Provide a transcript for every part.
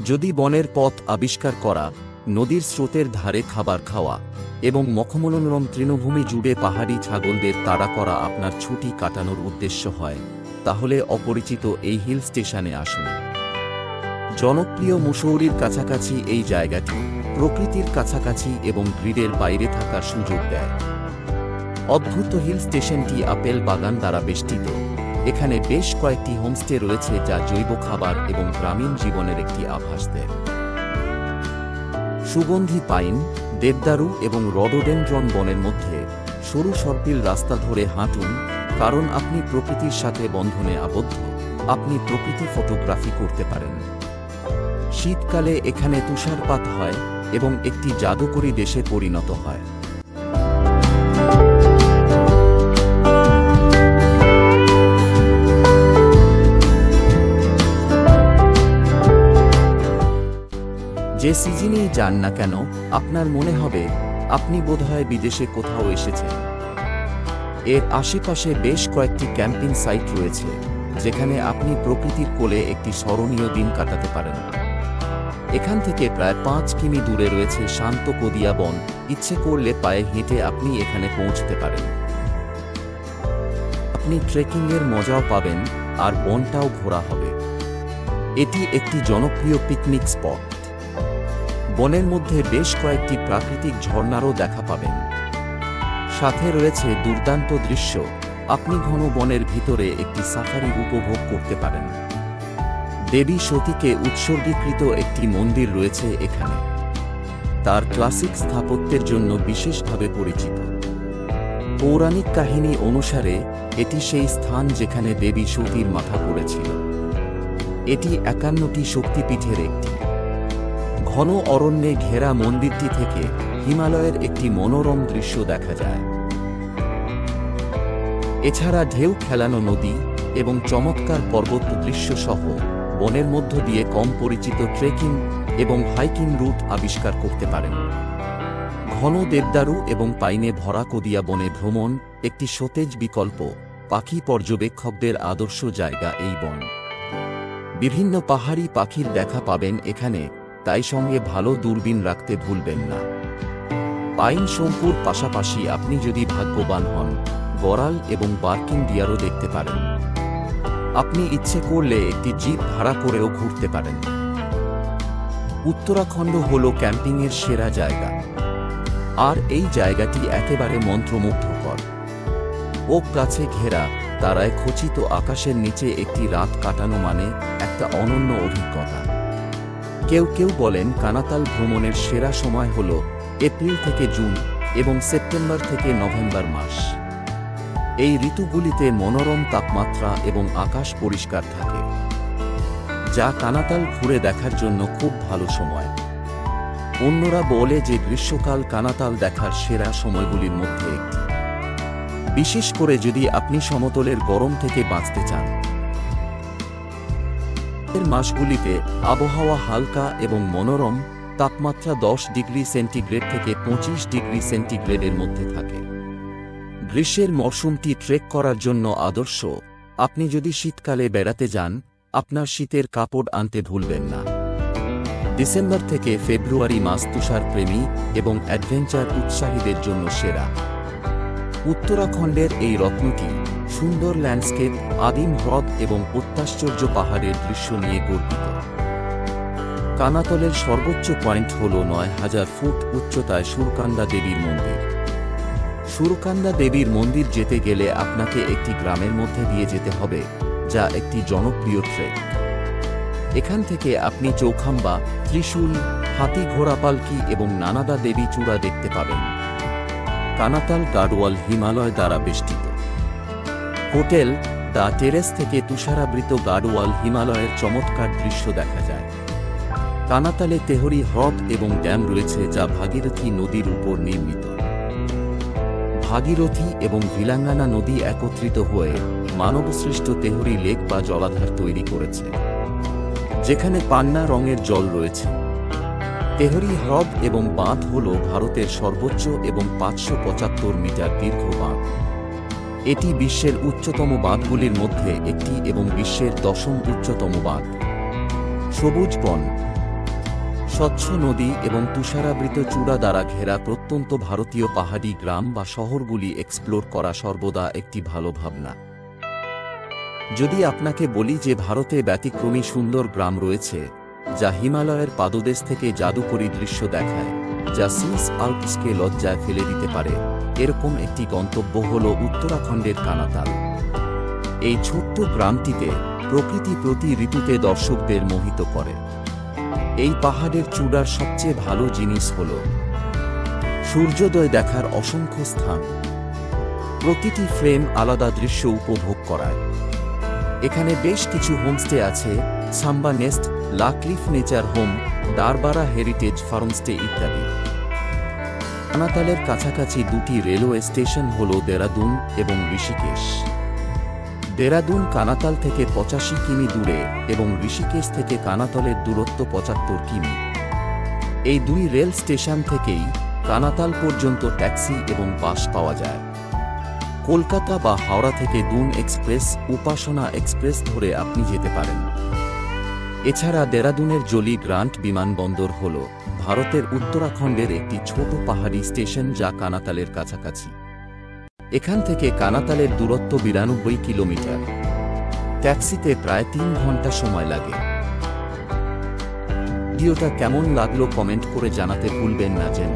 যদি বনের পথ আবিষ্কার করা, নদীর স্রোতের ধারে খাবার খাওয়া এবং মখমনোরম তৃণভূমি জুড়ে পাহাড়ি ছাগলদের তাড়া করা আপনার ছুটি কাটানোর উদ্দেশ্য হয়, তাহলে অপরিচিত এই হিল স্টেশনে আসুন। জনপ্রিয় মুসৌরির কাছাকাছি এই জায়গাটি প্রকৃতির কাছাকাছি এবং গ্রিডের বাইরে থাকার সুযোগ দেয়। অদ্ভুত হিল স্টেশনটি আপেল বাগান দ্বারা বেষ্টিত। এখানে বেশ কয়েকটি হোমস্টে রয়েছে যা জৈব খাবার এবং গ্রামীণ জীবনের একটি আভাস দেয়। সুগন্ধি পাইন, দেবদারু এবং রডোডেনড্রন বনের মধ্যে সরু সর্পিল রাস্তা ধরে হাঁটুন, কারণ আপনি প্রকৃতির সাথে বন্ধনে আবদ্ধ। আপনি প্রকৃতি ফটোগ্রাফি করতে পারেন। শীতকালে এখানে তুষারপাত হয় এবং একটি জাদুকরী দেশে পরিণত হয়। যে সিজনেই যান না কেন, আপনার মনে হবে আপনি বোধহয় বিদেশে কোথাও এসেছেন। এর আশেপাশে বেশ কয়েকটি ক্যাম্পিং সাইট রয়েছে যেখানে আপনি প্রকৃতির কোলে একটি স্মরণীয় দিন কাটাতে পারেন। এখান থেকে প্রায় 5 কিমি দূরে রয়েছে শান্ত কদিয়া বন। ইচ্ছে করলে পায়ে হেঁটে আপনি এখানে পৌঁছতে পারেন। আপনি ট্রেকিংয়ের মজাও পাবেন আর বনটাও ঘোরা হবে। এটি একটি জনপ্রিয় পিকনিক স্পট। বনের মধ্যে বেশ কয়েকটি প্রাকৃতিক ঝর্ণারও দেখা পাবেন। সাথে রয়েছে দুর্দান্ত দৃশ্য। আপনি ঘন বনের ভিতরে একটি সাফারি উপভোগ করতে পারেন। দেবী সতীকে উৎসর্গীকৃত একটি মন্দির রয়েছে এখানে। তার ক্লাসিক স্থাপত্যের জন্য বিশেষভাবে পরিচিত। পৌরাণিক কাহিনী অনুসারে এটি সেই স্থান যেখানে দেবী সতীর মাথা পড়েছিল। এটি 51টি শক্তিপীঠের একটি। ঘন অরণ্যে ঘেরা মন্দিরটি থেকে হিমালয়ের একটি মনোরম দৃশ্য দেখা যায়। এছাড়া ঢেউ খেলানো নদী এবং চমৎকার পর্বত দৃশ্য সহ বনের মধ্য দিয়ে কম পরিচিত ট্রেকিং এবং হাইকিং রুট আবিষ্কার করতে পারেন। ঘন দেবদারু এবং পাইনে ভরা কদিয়া বনে ভ্রমণ একটি সতেজ বিকল্প। পাখি পর্যবেক্ষকদের আদর্শ জায়গা এই বন। বিভিন্ন পাহাড়ি পাখির দেখা পাবেন এখানে, তাই সঙ্গে ভালো দূরবীন রাখতে ভুলবেন না। পাইন শম্পুর পাশাপাশি আপনি যদি ভাগ্যবান হন, গরাল এবং বার্কিং ডিয়ারও দেখতে পারেন। আপনি ইচ্ছে করলে একটি জিপ ভাড়া করেও ঘুরতে পারেন। উত্তরাখণ্ড হল ক্যাম্পিংয়ের সেরা জায়গা, আর এই জায়গাটি একেবারে মন্ত্রমুগ্ধকর। ওক গাছে ঘেরা, তারায় খচিত আকাশের নিচে একটি রাত কাটানো মানে একটা অনন্য অভিজ্ঞতা। কেউ কেউ বলেন কানাতাল ভ্রমণের সেরা সময় হল এপ্রিল থেকে জুন এবং সেপ্টেম্বর থেকে নভেম্বর মাস। এই ঋতুগুলিতে মনোরম তাপমাত্রা এবং আকাশ পরিষ্কার থাকে, যা কানাতাল ঘুরে দেখার জন্য খুব ভালো সময়। অন্যরা বলে যে গ্রীষ্মকাল কানাতাল দেখার সেরা সময়গুলির মধ্যে একটি, বিশেষ করে যদি আপনি সমতলের গরম থেকে বাঁচতে চান। এর মাসগুলিতে আবহাওয়া হালকা এবং মনোরম, তাপমাত্রা 10 ডিগ্রি সেন্টিগ্রেড থেকে 25 ডিগ্রি সেন্টিগ্রেডের মধ্যে থাকে। গ্রীষ্মের মরশুমটি ট্রেক করার জন্য আদর্শ। আপনি যদি শীতকালে বেড়াতে যান, আপনার শীতের কাপড় আনতে ভুলবেন না। ডিসেম্বর থেকে ফেব্রুয়ারি মাস তুষারপ্রেমী এবং অ্যাডভেঞ্চার উৎসাহীদের জন্য সেরা। উত্তরাখণ্ডের এই রত্নটি সুন্দর ল্যান্ডস্কেপ, আদিম হ্রদ এবং অত্যাশ্চর্য পাহাড়ের দৃশ্য নিয়ে গর্বিত। কানাতলের সর্বোচ্চ পয়েন্ট হল 9000 ফুট উচ্চতায় সুরকান্দা দেবীর মন্দির। সুরকান্দা দেবীর মন্দির যেতে গেলে আপনাকে একটি গ্রামের মধ্যে দিয়ে যেতে হবে, যা একটি জনপ্রিয় ট্রেক। এখান থেকে আপনি চৌখাম্বা, ত্রিশূল, হাতি ঘোড়া পালকি এবং নানাদা দেবী চূড়া দেখতে পাবেন। কানাতাল গাড়োয়াল হিমালয় দ্বারা বেষ্টিত। হোটেল দ্য টেরেস থেকে তুষারাবৃত গাড়োয়াল হিমালয়ের চমৎকার দৃশ্য দেখা যায়। কানাতালে তেহরি হ্রদ এবং ড্যাম রয়েছে যা ভাগীরথী নদীর উপর নির্মিত। ভাগীরথী এবং ভিলাঙ্গানা নদী একত্রিত হয়ে মানবসৃষ্ট তেহরি লেক বা জলাধার তৈরি করেছে, যেখানে পান্না রঙের জল রয়েছে। তেহরি হ্রদ এবং বাঁধ হল ভারতের সর্বোচ্চ এবং 575 মিটার দীর্ঘ বাঁধ। এটি বিশ্বের উচ্চতম বাঁধগুলির মধ্যে একটি এবং বিশ্বের 10ম উচ্চতম বাঁধ। সবুজ বন, স্বচ্ছ নদী এবং তুষারাবৃত চূড়া দ্বারা ঘেরা প্রত্যন্ত ভারতীয় পাহাড়ি গ্রাম বা শহরগুলি এক্সপ্লোর করা সর্বদা একটি ভালো ভাবনা। যদি আপনাকে বলি যে ভারতে ব্যতিক্রমী সুন্দর গ্রাম রয়েছে যা হিমালয়ের পাদদেশ থেকে জাদুকরী দৃশ্য দেখায়, যা সুইস আল্পসকে লজ্জায় ফেলে দিতে পারে, এরকম একটি গন্তব্য হল উত্তরাখণ্ডের কানাতাল। এই ছোট্ট গ্রামটিতে প্রকৃতি প্রতি ঋতুতে দর্শকদের মোহিত করে। এই পাহাড়ের চূড়ার সবচেয়ে ভালো জিনিস হল সূর্যোদয় দেখার অসংখ্য স্থান। প্রতিটি ফ্রেম আলাদা দৃশ্য উপভোগ করায়। এখানে বেশ কিছু হোমস্টে আছে, Samba Nest, La Cliff Nature Home, Darbara heritage farmstay ইত্যাদি। কানাতালের কাছাকাছি দুটি রেলওয়ে স্টেশন হল দেরাদুন এবং ঋষিকেশ। দেরাদুন কানাতাল থেকে 85 কিমি দূরে এবং ঋষিকেশ থেকে কানাতলের দূরত্ব 75 কিমি। এই দুই রেল স্টেশন থেকেই কানাতাল পর্যন্ত ট্যাক্সি এবং বাস পাওয়া যায়। কলকাতা বা হাওড়া থেকে দুন এক্সপ্রেস, উপাসনা এক্সপ্রেস ধরে আপনি যেতে পারেন। এছাড়া দেরাদুনের জলি গ্রান্ট বিমানবন্দর হল ভারতের উত্তরাখণ্ডের একটি ছোট পাহাড়ি স্টেশন যা কানাতালের কাছাকাছি। এখান থেকে কানাতালের দূরত্ব 92 কিলোমিটার। ট্যাক্সিতে প্রায় 3 ঘন্টা সময় লাগে। ভিডিওটা কেমন লাগলো কমেন্ট করে জানাতে ভুলবেন না যেন,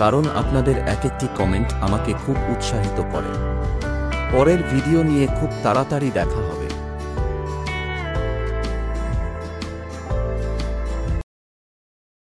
কারণ আপনাদের এক একটি কমেন্ট আমাকে খুব উৎসাহিত করে। পরের ভিডিও নিয়ে খুব তাড়াতাড়ি দেখা হবে।